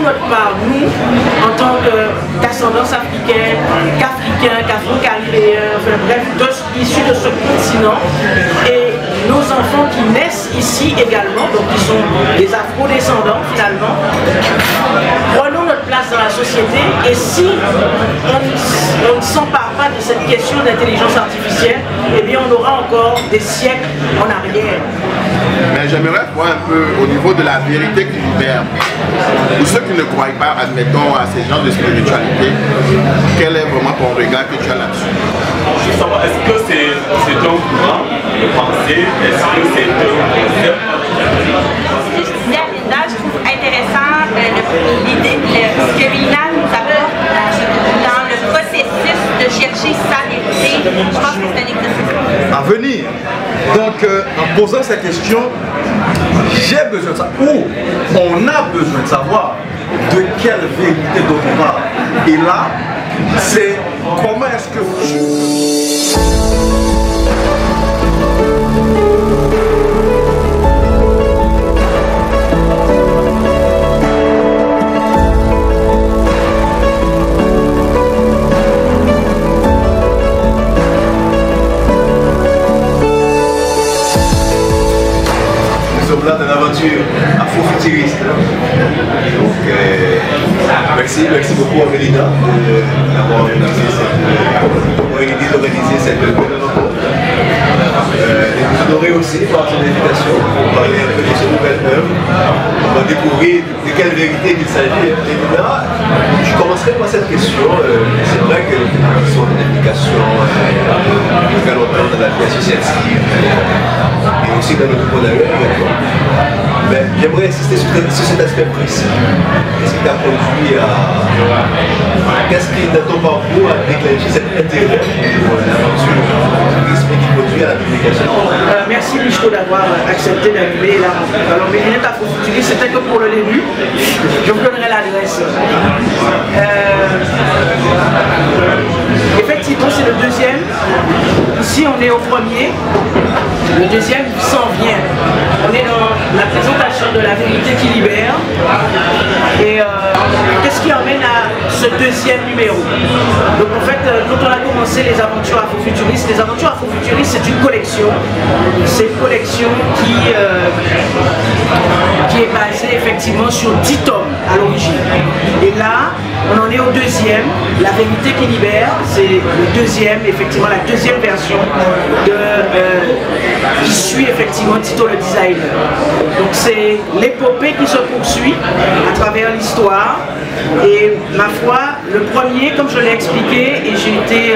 pour notre part, nous, en tant qu'ascendance africaine, qu'Africains, qu'Afro-Caribéens, enfin bref, issus de ce continent, et nos enfants qui naissent ici également, donc qui sont des afro-descendants finalement, prenons notre place dans la société, et si on ne s'empare pas de cette question d'intelligence artificielle, eh bien on aura encore des siècles en arrière. Mais j'aimerais voir un peu au niveau de la vérité qui libère. Pour ceux qui ne croient pas, admettons, à ces genres de spiritualité, quel est vraiment ton regard que tu as là-dessus? Je veux savoir, est-ce que c'est un courant de pensée? Est-ce que c'est un concept? Ce que je disais à Linda, je trouve intéressant l'idée, ce que Lina nous apporte dans le processus de chercher sa vérité. Je pense que c'est un exercice à venir. Donc, en posant cette question, j'ai besoin de savoir, ou on a besoin de savoir de quelle vérité dont on parle. Et là, c'est comment est-ce que là d'une aventure afro-futuriste. Donc, merci beaucoup à Mélina d'avoir organisé cette belle rencontre. Et nous honorer aussi par son invitation pour parler un peu de cette nouvelle œuvre. On va découvrir de quelle vérité il s'agit. Et là, je commencerai par cette question. C'est vrai que nous sont une implication très longtemps dans la vie associative et aussi dans notre polaire. Mais j'aimerais insister sur cet aspect précis. Qu'est-ce qui t'a conduit à... Qu'est-ce qui, dans ton parcours, a déclenché cet intérêt pour l'aventure qui conduit à la publication? Merci Michto d'avoir accepté d'animer la rencontre. Alors Mélinette Afrofuturiste, c'était que pour le début. Je vous donnerai l'adresse. Effectivement, c'est le deuxième. Ici, on est au premier. Le deuxième s'en vient. On est dans la présentation de la vérité qui libère. Et qu'est-ce qui emmène à ce deuxième numéro? Donc en fait, quand on a commencé les aventures afrofuturistes, c'est une collection. C'est une collection qui est basée effectivement sur 10 tomes à l'origine. Et là, on en est au deuxième, La vérité qui libère. C'est le deuxième, effectivement la deuxième version qui suit effectivement Tito le designer. Donc c'est l'épopée qui se poursuit à travers l'histoire. Et ma foi, le premier, comme je l'ai expliqué, et j'ai été,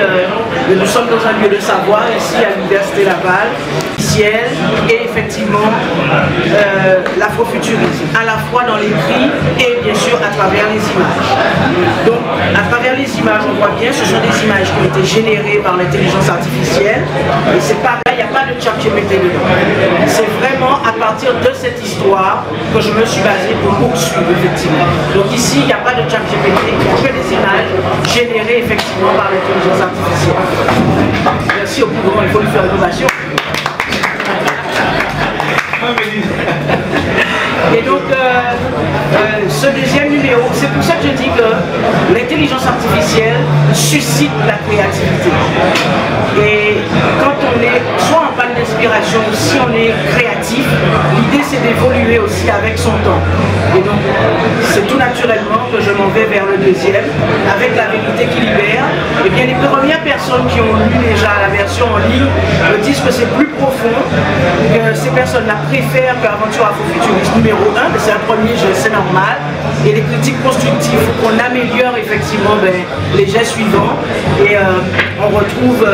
nous sommes dans un lieu de savoir ici à l'Université Laval, et effectivement l'afrofuturisme, à la fois dans l'écrit et bien sûr à travers les images. Donc à travers les images, on voit bien, ce sont des images qui ont été générées par l'intelligence artificielle, et c'est pareil, il n'y a pas de ChatGPT dedans. C'est vraiment à partir de cette histoire que je me suis basé pour poursuivre effectivement. Donc ici, il n'y a pas de ChatGPT, il n'y a que des images générées effectivement par l'intelligence artificielle. Merci au plus grand, il faut lui faire une ovation. Et donc, ce deuxième numéro, c'est pour ça que je dis que l'intelligence artificielle suscite la créativité. Et quand on est soit en panne d'inspiration, ou si on est créatif, l'idée c'est d'évoluer aussi avec son temps. Et donc, c'est tout naturellement que je m'en vais vers le deuxième, avec La vérité qui libère. Et bien, les premières personnes qui ont lu déjà la version en ligne me disent que c'est plus profond, que ces personnes-là préfèrent que Aventure Afrofuturiste numéro 1, mais c'est un premier jeu, c'est normal. Et les critiques constructives, qu'on améliore effectivement les jets suivants. Et on retrouve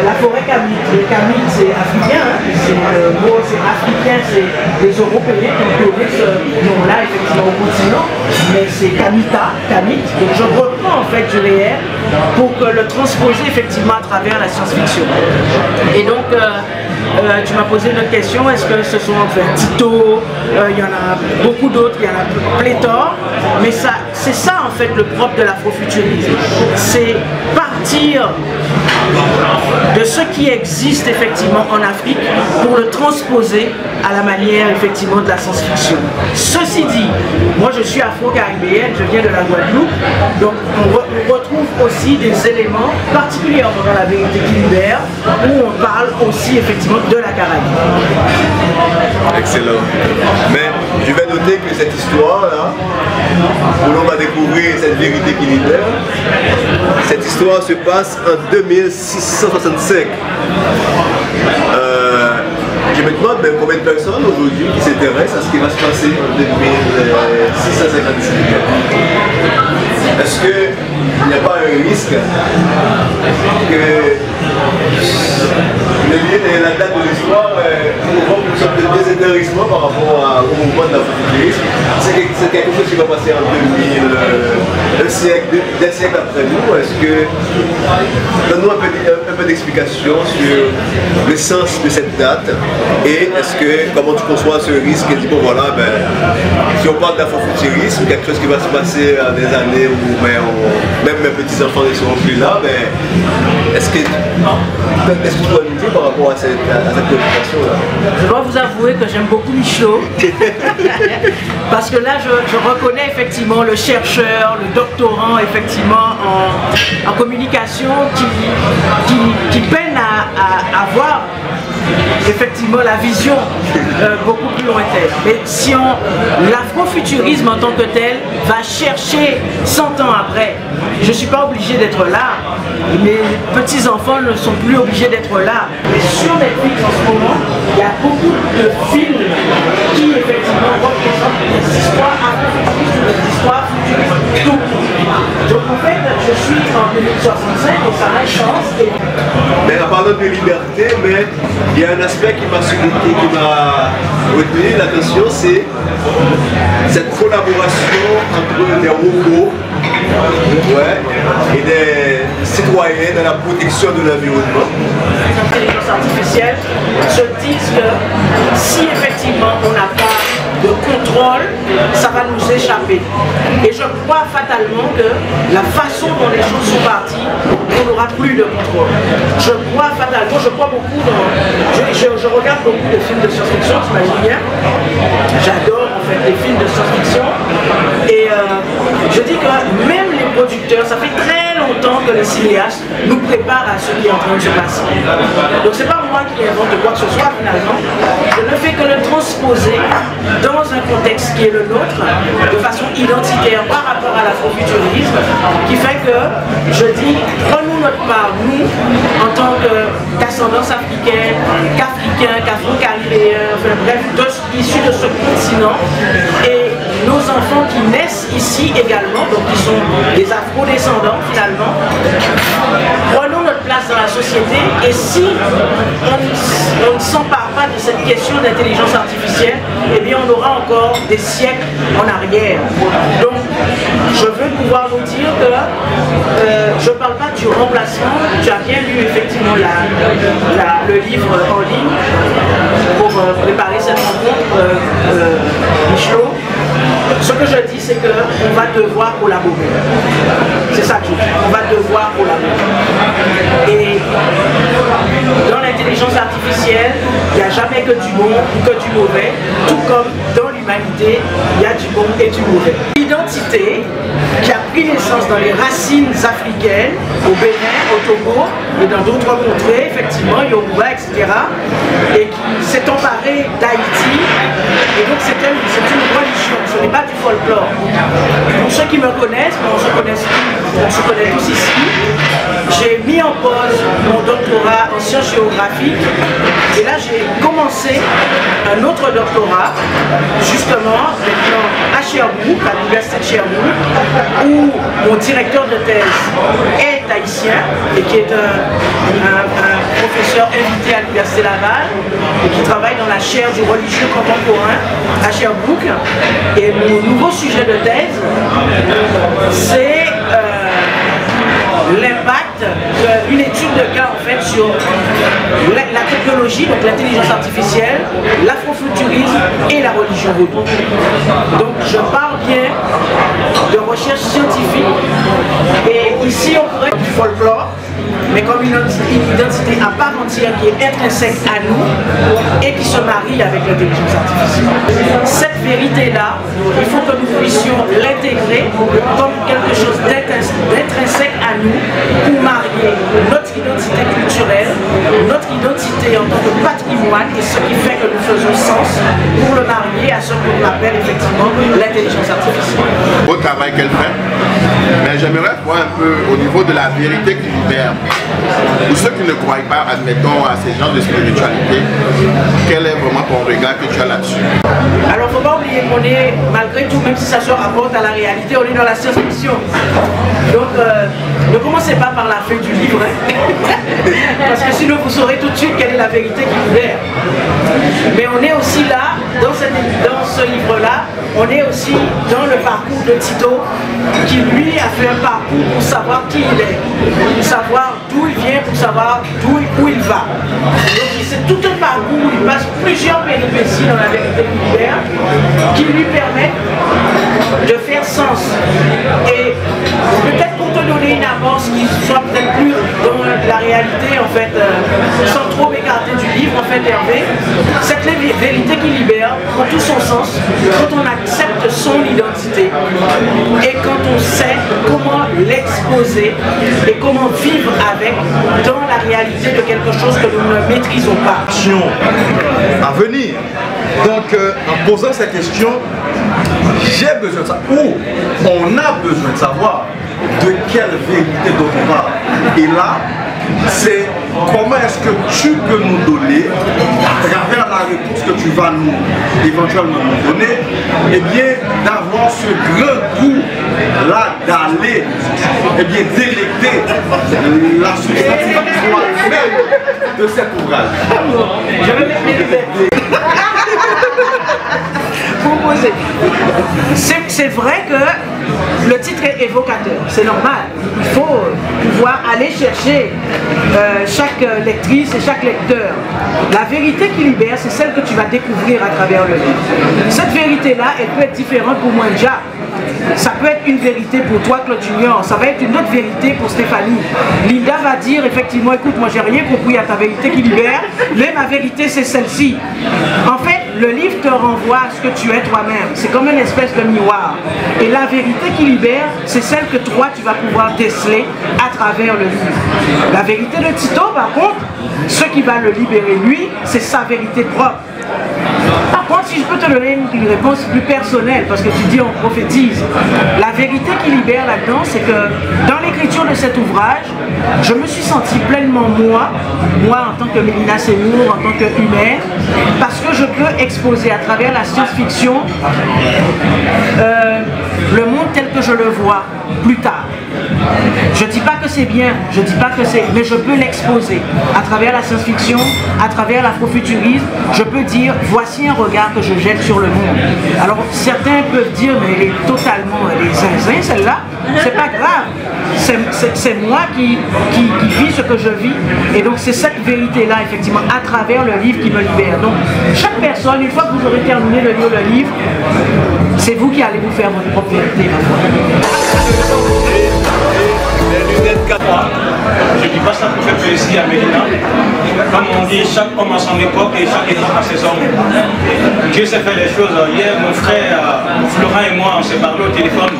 la forêt Kamite. Les Kamites, c'est africain, hein. C'est africain, c'est les Européens qui ont donné ce nom-là effectivement au continent, mais c'est Kamita, Kamite. Donc je reprends en fait du réel pour le transposer effectivement à travers la science-fiction. Et donc tu m'as posé une autre question, est-ce que ce sont enfin Tito, il y en a beaucoup d'autres, il y en a pléthore, mais ça c'est ça en fait le propre de l'afrofuturisme. C'est partir de ce qui existe effectivement en Afrique pour le transposer à la manière effectivement de la science-fiction. Ceci dit, moi je suis afro-caribéenne, je viens de la Guadeloupe, donc on retrouve aussi des éléments particulièrement dans la vérité qui libère, où on parle aussi effectivement de la Caraïbe. Excellent. Mais je vais noter que cette histoire-là, où l'on va découvrir cette vérité qui libère, cette histoire se passe en 2665. Je me demande même combien de personnes aujourd'hui qui s'intéressent à ce qui va se passer en 2656. Est-ce qu'il n'y a pas un risque que la date de l'histoire provoque une sorte de désintéressement par rapport au mouvement de l'afrofuturisme? C'est quelque chose qui va passer en 2000, des siècles après nous. Est-ce que donne-nous un peu d'explication sur le sens de cette date et est-ce que comment tu conçois ce risque et dis bon voilà si on parle d'afrofuturisme, quelque chose qui va se passer à des années où même mes petits enfants ne seront plus là, est-ce que tu dois nous dire par rapport à cette préoccupation là? Je dois vous avouer que j'aime beaucoup Michelot parce que là je reconnais effectivement le chercheur, le doctorant effectivement en communication qui peine à avoir effectivement la vision beaucoup plus lointaine. Mais si l'afrofuturisme en tant que tel va chercher 100 ans après, je ne suis pas obligé d'être là, mes petits-enfants ne sont plus obligés d'être là. Mais sur Netflix en ce moment, il y a beaucoup de films qui effectivement représentent des histoires afrofuturistes, des histoires futuristes, tout. Donc en fait, je suis en 2065 et ça a une chance. Mais en parlant de liberté, il y a un aspect qui m'a retenu l'attention, c'est cette collaboration entre des robots et des citoyens dans la protection de l'environnement. Les intelligences artificielles se disent que si effectivement on n'a pas de contrôle, ça va nous échapper. Et je crois fatalement que la façon dont les choses sont parties, on n'aura plus de contrôle. Je crois fatalement, je crois beaucoup dans... Je regarde beaucoup de films de science-fiction, t'imagines bien. J'adore en fait les films de science-fiction. Et je dis que même les producteurs, ça fait très longtemps que les cinéastes nous préparent à ce qui est en train de se passer. Donc c'est pas moi qui invente quoi que ce soit finalement. Je ne fais que le transposer dans un contexte qui est le nôtre, de façon identitaire par rapport à l'afrofuturisme, qui fait que je dis, prenons notre part, nous, en tant qu'ascendance africaine, qu'africains, qu'afro-caribéens, enfin bref, issus de ce continent, et nos enfants qui naissent ici également, donc qui sont des afro-descendants finalement, prenons notre place dans la société, et si on ne s'empare pas de cette question d'intelligence artificielle, eh bien on aura encore des siècles en arrière. Donc je veux pouvoir vous dire que je ne parle pas du remplacement. Tu as bien lu effectivement le livre en ligne pour préparer cette rencontre, Michelot. Ce que je dis, c'est qu'on va devoir collaborer. C'est ça que je dis. On va devoir collaborer. Et dans l'intelligence artificielle, il n'y a jamais que du bon ou que du mauvais, tout comme dans l'humanité, il y a du bon et du mauvais. L'identité qui a pris naissance dans les racines africaines, au Bénin, au Togo et dans d'autres contrées, effectivement, Yoruba, etc., et qui s'est emparée d'Haïti, et donc c'est une religion, ce n'est pas du folklore. Pour ceux qui me connaissent, on se connaît tous ici, j'ai mis en pause mon doctorat en sciences géographiques, et là j'ai commencé un autre doctorat, justement, maintenant à Sherbrooke, à l'université de Sherbrooke, où mon directeur de thèse est haïtien et qui est un professeur invité à l'université Laval et qui travaille dans la chaire du religieux contemporain à Sherbrooke. Et mon nouveau sujet de thèse, c'est l'impact d'une étude de cas en fait sur la technologie, donc l'intelligence artificielle, l'afrofuturisme et la religion vaudou. Donc je parle bien de recherche scientifique et ici on pourrait du folklore, mais comme une identité à part entière qui est intrinsèque à nous et qui se marie avec l'intelligence artificielle. Cette vérité-là, il faut que nous puissions l'intégrer comme quelque chose d'intrinsèque à nous pour marier notre identité culturelle, notre identité en tant que patrimoine et ce qui fait que nous faisons sens pour le marier à ce qu'on appelle effectivement l'intelligence artificielle. Au travail qu'elle fait, mais j'aimerais voir un peu au niveau de la vérité qui libère. Pour ceux qui ne croient pas, admettons, à ces genres de spiritualité, quel est vraiment ton regard que tu as là-dessus? Alors, il ne faut pas oublier qu'on est, malgré tout, même si ça se rapporte à la réalité, on est dans la science-fiction. Donc, ne commencez pas par la fin du livre, hein, parce que sinon vous saurez tout de suite quelle est la vérité qui libère. Mais on est aussi là, dans ce livre-là, on est aussi dans le parcours de Tito, qui lui a fait un parcours pour savoir qui il est, pour savoir d'où il vient, pour savoir où il va. Donc c'est tout un parcours où il passe plusieurs péripéties dans la vérité qui libère, qui lui permettent de faire sens. Et peut-être pour te donner une avance qui soit peut-être plus dans la réalité, en fait, sans trop m'écarter du livre, en fait, Hervé, cette vérité qui libère prend tout son sens quand on accepte son identité et quand on sait comment l'exposer et comment vivre avec dans la réalité de quelque chose que nous ne maîtrisons pas. Action à venir. Donc, en posant cette question, j'ai besoin de ça, ou on a besoin de savoir de quelle vérité dont on parle. Et là, c'est comment est-ce que tu peux nous donner, à travers la réponse que tu vas nous éventuellement nous donner, et bien d'avoir ce grand goût là d'aller et bien délecter la substance même de cet ouvrage. Je vais mettre mes lunettes. C'est vrai que le titre est évocateur, c'est normal. Il faut pouvoir aller chercher chaque lectrice et chaque lecteur. La vérité qui libère, c'est celle que tu vas découvrir à travers le livre. Cette vérité-là, elle peut être différente pour Mwendja. Ça peut être une vérité pour toi, Claude Junior. Ça va être une autre vérité pour Stéphanie. Linda va dire effectivement, écoute, moi j'ai rien compris à ta vérité qui libère, mais ma vérité c'est celle-ci. En fait, le livre te renvoie à ce que tu es toi-même. C'est comme une espèce de miroir. Et la vérité qui libère, c'est celle que toi tu vas pouvoir déceler à travers le livre. La vérité de Tito, par contre, ce qui va le libérer lui, c'est sa vérité propre. Par contre, si je peux te donner une réponse plus personnelle, parce que tu dis on prophétise, la vérité qui libère là-dedans, c'est que dans l'écriture de cet ouvrage, je me suis senti pleinement moi en tant que Mélina Seymour, en tant qu'humaine, parce que je peux exposer à travers la science-fiction le monde tel que je le vois plus tard. Je ne dis pas que c'est bien, je dis pas que c'est, mais je peux l'exposer à travers la science-fiction, à travers l'afrofuturisme. Je peux dire, voici un regard que je jette sur le monde. Alors certains peuvent dire, mais elle est totalement, elle est zinzin celle-là. C'est pas grave. C'est moi qui vis ce que je vis. Et donc c'est cette vérité-là, effectivement, à travers le livre qui me libère. Donc chaque personne, une fois que vous aurez terminé de lire le livre, c'est vous qui allez vous faire votre propre vérité. Je ne dis pas ça pour faire plaisir à Mélina. Comme on dit, chaque homme a son époque et chaque époque a ses hommes. Dieu sait faire les choses. Hier, mon frère Florent et moi, on s'est parlé au téléphone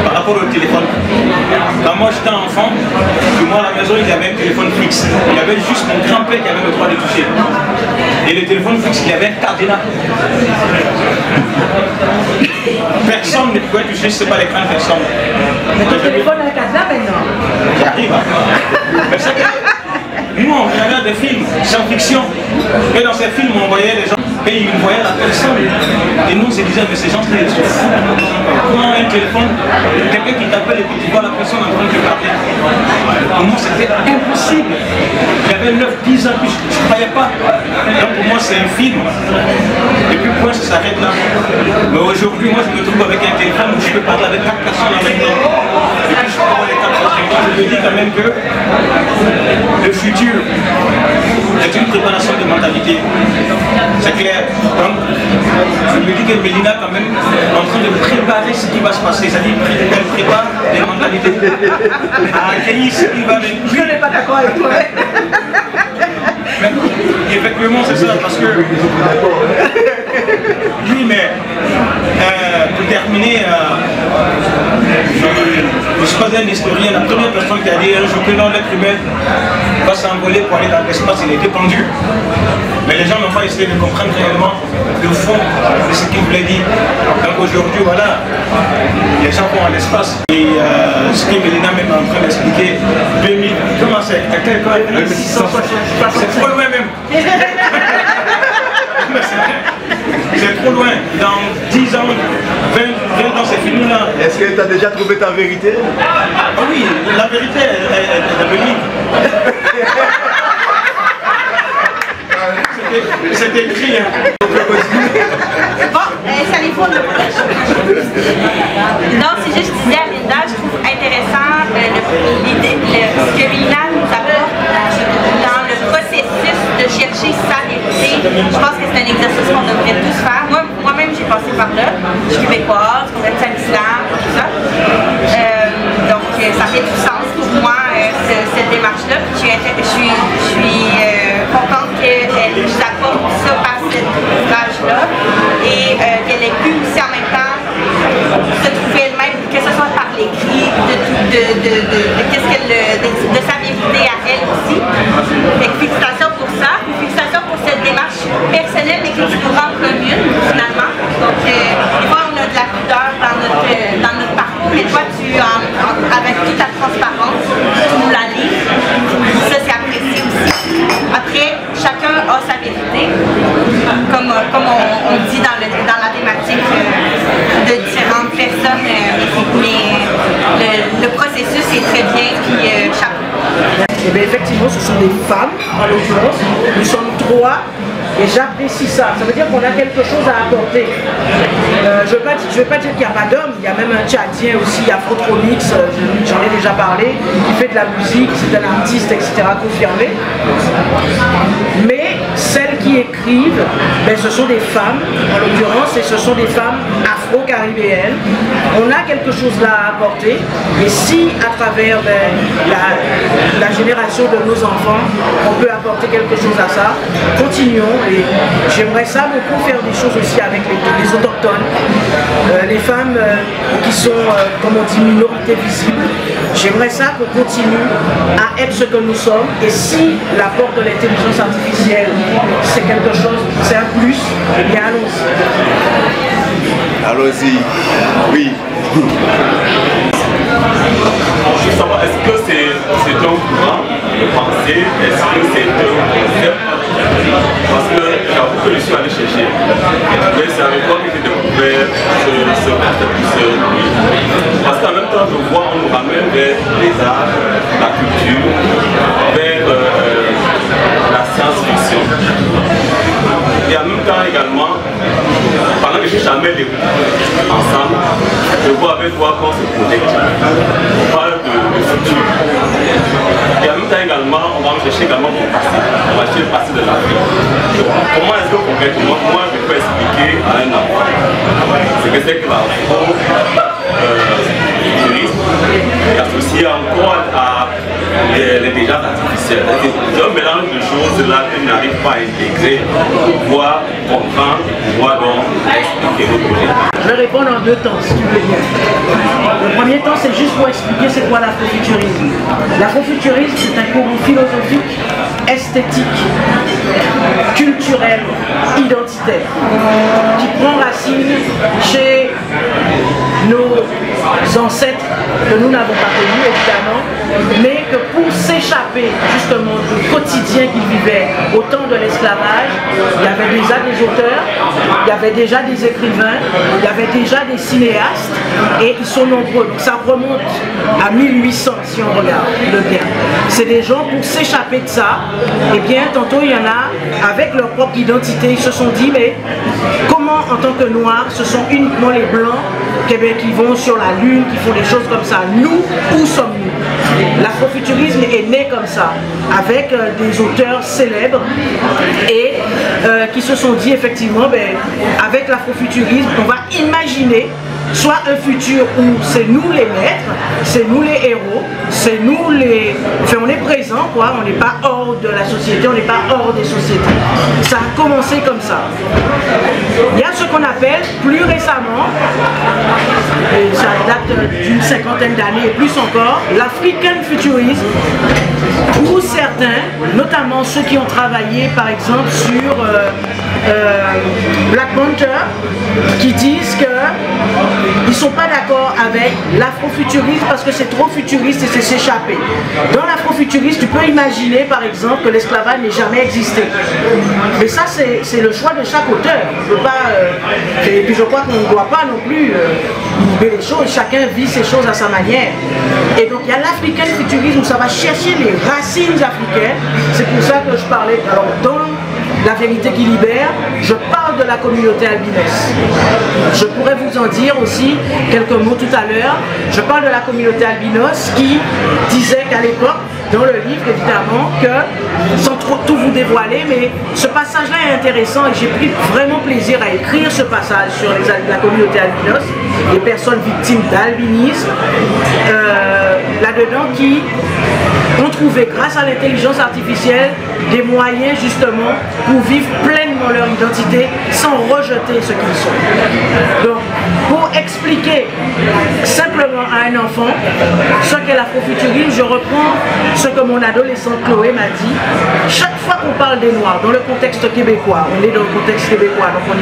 par rapport au téléphone. Quand moi j'étais enfant, moi à la maison, il y avait un téléphone fixe. Il y avait juste mon grand-père qui avait le droit de toucher. Et le téléphone fixe, il y avait un cadenas. Personne ne pouvait toucher, ce n'est pas l'écran de personne. Mais ton téléphone a un cadenas maintenant. J'arrive. Mais c'est que nous, on regardait des films science-fiction. Et dans ces films, on voyait les gens et ils voyaient la personne. Et nous, on se disait, mais ces gens, ils sont fous. Comment un téléphone, quelqu'un qui t'appelle et puis tu vois la personne en train de te parler. Pour moi, c'était impossible. J'avais 9-10 ans, puis je ne croyais pas. Donc pour moi, c'est un film. Et puis point, ça s'arrête là. Mais aujourd'hui, moi, je me trouve avec un téléphone où je peux parler avec 4 personnes en même temps. Et puis je peux avoir les 4 personnes. je me dis quand même que le futur est une préparation de mentalité. C'est clair. Donc, je me dis que Mélina quand même est en train de préparer ce qui va se passer. C'est-à-dire qu'elle prépare les mentalités à accueillir ce qui va venir. Je n'ai pas d'accord avec toi. Mais, effectivement, c'est ça, parce que... Oui, mais pour terminer, je ne suis pas un historien. La première personne qui a dit un jour que l'être humain va s'envoler pour aller dans l'espace, il était pendu. Mais les gens n'ont pas essayé de comprendre réellement le fond de ce qu'il voulait dire. Donc aujourd'hui, voilà, les gens vont à l'espace. Et ce que Mélina même est en train d'expliquer, 2000, comment c'est? À quel cas? 1660. C'est trop loin même. C'est trop loin. Dans 10 ans, 20 ans, c'est fini là. Est-ce que tu as déjà trouvé ta vérité? Ah oui, la vérité, elle est venue. C'est écrit. Bon, ça les faut. Non, c'est juste, je disais à Linda, je trouve intéressant ce que Mélina nous apporte dans le processus de chercher sa vérité. Je pense que c'est un exercice qu'on devrait tous faire. Moi-même, j'ai passé par là. Je suis québécoise, convertie à l'islam, tout ça. Donc, ça fait du sens pour moi, cette démarche-là. Je suis contente qu'elle nous apporte ça par cet ouvrage-là et qu'elle ait pu aussi en même temps se trouver elle-même, que ce soit par l'écrit, de sa vérité à elle aussi. Donc, félicitations pour ça, félicitations pour cette démarche personnelle mais que tu nous rends commune finalement. Donc, des fois on a de la pudeur dans notre parcours, mais toi avec toute ta transparence, tu nous la livres. Ça c'est apprécié aussi. Après, chacun a sa vérité, comme on dit dans la thématique de différentes personnes, mais le processus est très bien, puis chapeau. Et bien effectivement, ce sont des femmes, en l'occurrence. Nous sommes 3 et j'apprécie ça. Ça veut dire qu'on a quelque chose à apporter. Je ne veux pas dire qu'il n'y a pas d'hommes. Il y a même un Tchadien aussi, Afrotronics, j'en ai déjà parlé, qui fait de la musique, c'est un artiste, etc. confirmé. Mais celles qui écrivent, ben, ce sont des femmes, en l'occurrence, et ce sont des femmes afro-caribéennes. On a quelque chose là à apporter. Et si à travers la génération de nos enfants, on peut apporter quelque chose à ça, continuons. Et j'aimerais ça beaucoup faire des choses aussi avec les autochtones, les femmes qui sont, comme on dit, minorités visibles. J'aimerais ça qu'on continue à être ce que nous sommes. Et si l'apport de l'intelligence artificielle, c'est quelque chose, c'est un plus, eh bien allons-y. Allons-y, oui. Je veux savoir, est-ce que c'est un courant de pensée? Est-ce que c'est un concept? Parce que j'avoue que je suis allé chercher. Mais c'est avec toi que j'ai découvert ce concept. Parce qu'en même temps, je vois, on nous ramène vers les arts, la culture, vers la science-fiction. Et en même temps également, pendant que je jamais les ensemble, je vois avec toi qu'on se connecte. On parle de futur. Et en même temps également, on va chercher également mon passé. On va chercher le passé de l'Afrique. Comment est-ce que concrètement, moi je peux expliquer à un enfant ce que c'est que l'afro-futurisme et associé encore à l'intelligence artificielle. C'est un mélange de choses là que je n'arrive pas à intégrer pour pouvoir comprendre, pour pouvoir donc expliquer le projet. Je vais répondre en 2 temps, si tu veux bien. Le premier temps, c'est juste pour expliquer c'est quoi l'afrofuturisme. L'afrofuturisme, c'est un courant philosophique, esthétique, culturel, identitaire, qui prend racine chez nos ancêtres que nous n'avons pas connus, évidemment, mais que pour s'échapper justement du quotidien qu'ils vivaient au temps de l'esclavage, il y avait déjà des auteurs, il y avait déjà des écrivains, il y avait déjà des cinéastes, et ils sont nombreux. Donc ça remonte à 1800 si on regarde le bien. C'est des gens, pour s'échapper de ça, et bien tantôt il y en a avec leur propre identité, ils se sont dit mais comment en tant que noirs ce sont uniquement les blancs qui vont sur la Lune, qui font des choses comme ça. Nous, où sommes-nous? L'afrofuturisme est né comme ça, avec des auteurs célèbres et qui se sont dit effectivement, avec l'afrofuturisme, on va imaginer soit un futur où c'est nous les maîtres, c'est nous les héros, c'est nous les... Enfin, on est présent, quoi, on n'est pas hors de la société, on n'est pas hors des sociétés. Ça a commencé comme ça. Il y a ce qu'on appelle, plus récemment, et ça date d'une cinquantaine d'années et plus encore, l'African Futurism, où certains, notamment ceux qui ont travaillé par exemple sur Black Panther, qui disent que ils ne sont pas d'accord avec l'afrofuturisme parce que c'est trop futuriste et c'est s'échapper. Dans l'afrofuturisme, tu peux imaginer par exemple que l'esclavage n'ait jamais existé. Mais ça, c'est le choix de chaque auteur. On peut pas, et puis je crois qu'on ne doit pas non plus inhiber les choses. Chacun vit ses choses à sa manière. Et donc il y a l'African futurisme où ça va chercher les racines africaines. C'est pour ça que je parlais. Alors dans La Vérité qui Libère, je parle de la communauté albinos. Je pourrais vous en dire aussi quelques mots tout à l'heure. Je parle de la communauté albinos qui disait qu'à l'époque, dans le livre évidemment, que, sans trop tout vous dévoiler, mais ce passage-là est intéressant et j'ai pris vraiment plaisir à écrire ce passage sur la communauté albinos, les personnes victimes d'albinisme, là-dedans qui ont trouvé, grâce à l'intelligence artificielle, des moyens justement pour vivre pleinement leur identité sans rejeter ce qu'ils sont. Donc, pour expliquer simplement à un enfant ce qu'est l'afrofuturisme, je reprends ce que mon adolescente Chloé m'a dit. Chaque fois qu'on parle des Noirs, dans le contexte québécois, on est dans le contexte québécois, donc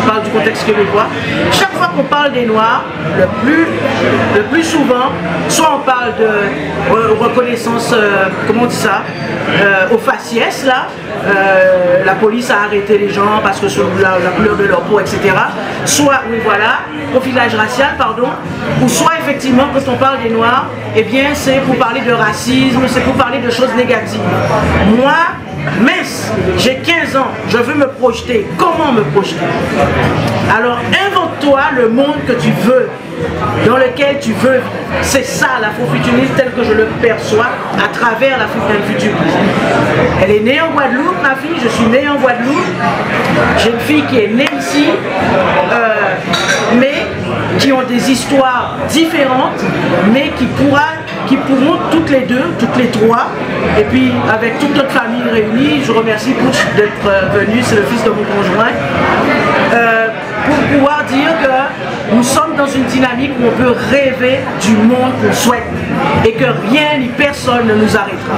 on parle du contexte québécois, chaque fois qu'on parle des Noirs, le plus souvent, soit on parle de reconnaissance, comment on dit ça, au faciès, là, la police a arrêté les gens parce que sur la couleur de leur peau, etc. Soit, oui voilà, profilage racial, pardon, ou soit effectivement quand on parle des Noirs, eh bien c'est pour parler de racisme, c'est pour parler de choses négatives. Moi, mince, j'ai 15 ans, je veux me projeter. Comment me projeter? Alors invente-toi le monde que tu veux, dans lequel tu veux. C'est ça l'afrofuturisme tel que je le perçois à travers l'African futurisme. Elle est née en Guadeloupe, ma fille, je suis née en Guadeloupe. J'ai une fille qui est née ici, mais qui ont des histoires différentes, mais qui pourront toutes les deux, toutes les trois, et puis avec toute notre famille réunie, je remercie Butch d'être venu, c'est le fils de mon conjoint, pour pouvoir dire que nous sommes dans une dynamique où on peut rêver du monde qu'on souhaite et que rien ni personne ne nous arrêtera.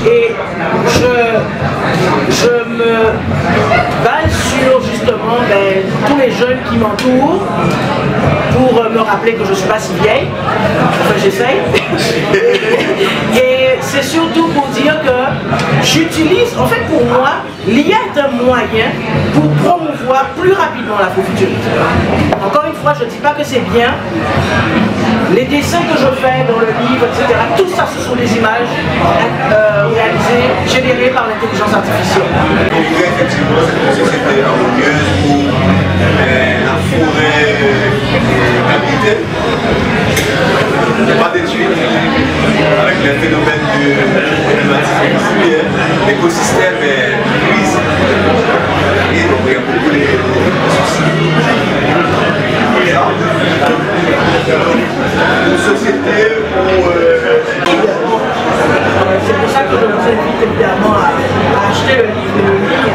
Et je me base sur justement tous les jeunes qui m'entourent pour me rappeler que je ne suis pas si vieille, enfin j'essaye. Et c'est surtout pour dire que j'utilise, en fait pour moi, l'IA est un moyen pour promouvoir plus rapidement l'afrofuturisme. Encore une fois, je ne dis pas que c'est bien. Les dessins que je fais dans le livre, etc., tout ça, ce sont des images réalisées, générées par l'intelligence artificielle. On voudrait effectivement cette société harmonieuse où la forêt est habitée, il n'y a pas d'études, avec les phénomènes du climatisme, l'écosystème est brisé. Et donc il y a beaucoup de soucis. Une société où... c'est pour ça que je vous invite évidemment à acheter le livre et le lire.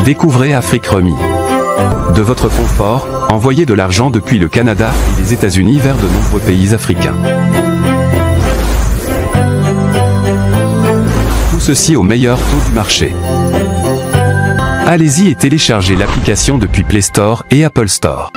Découvrez Afrique Remis. De votre confort, envoyez de l'argent depuis le Canada et les États-Unis vers de nombreux pays africains. Tout ceci au meilleur taux du marché. Allez-y et téléchargez l'application depuis Play Store et Apple Store.